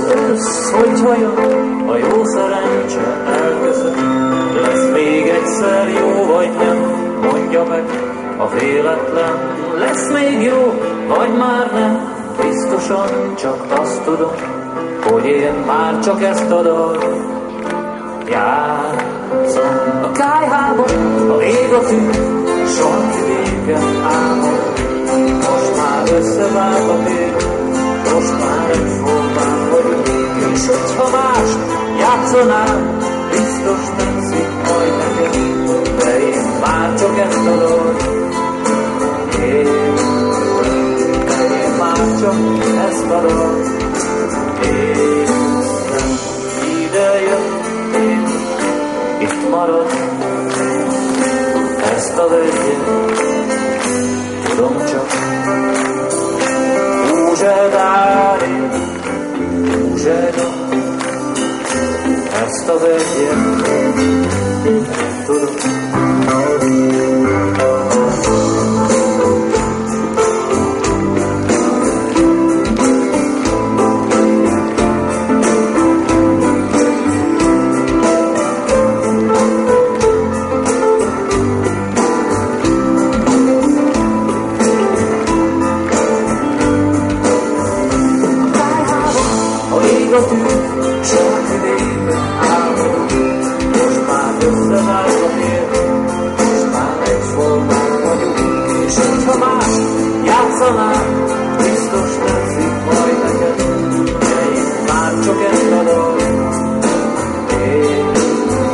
ősz, hogyha jön, a jó szerencse elköszön. Lesz még egyszer jó vagy nem, mondja meg a véletlen. Lesz még jó, vagy már nem, biztosan csak azt tudom, hogy én már csak ezt a dalt játszom. A kályhában, a ég a tűz, soha vidéken álmod. Most már összevált a tér, most már egyformán vagyunk. És hogyha mást játszanál, biztos tetszik majd nekem, de én már csak ezt a dalt érzem, de én már csak ezt a dalt érzem. Ide jöttél, itt marad, ezt a vegyet tudom csak. Уже dali, уже do, ezt a vegyet tudom. Biztos tetszik majd neked, de én már csak ezt a dalt érzem,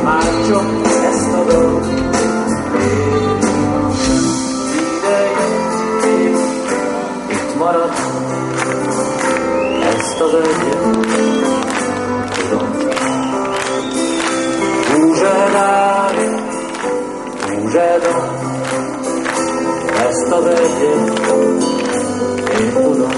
már csak ezt a dalt érzem. Ide jöttél, itt marad, ezt a vegyet tudom. Уже dali, уже do, ezt a vegyet én tudom.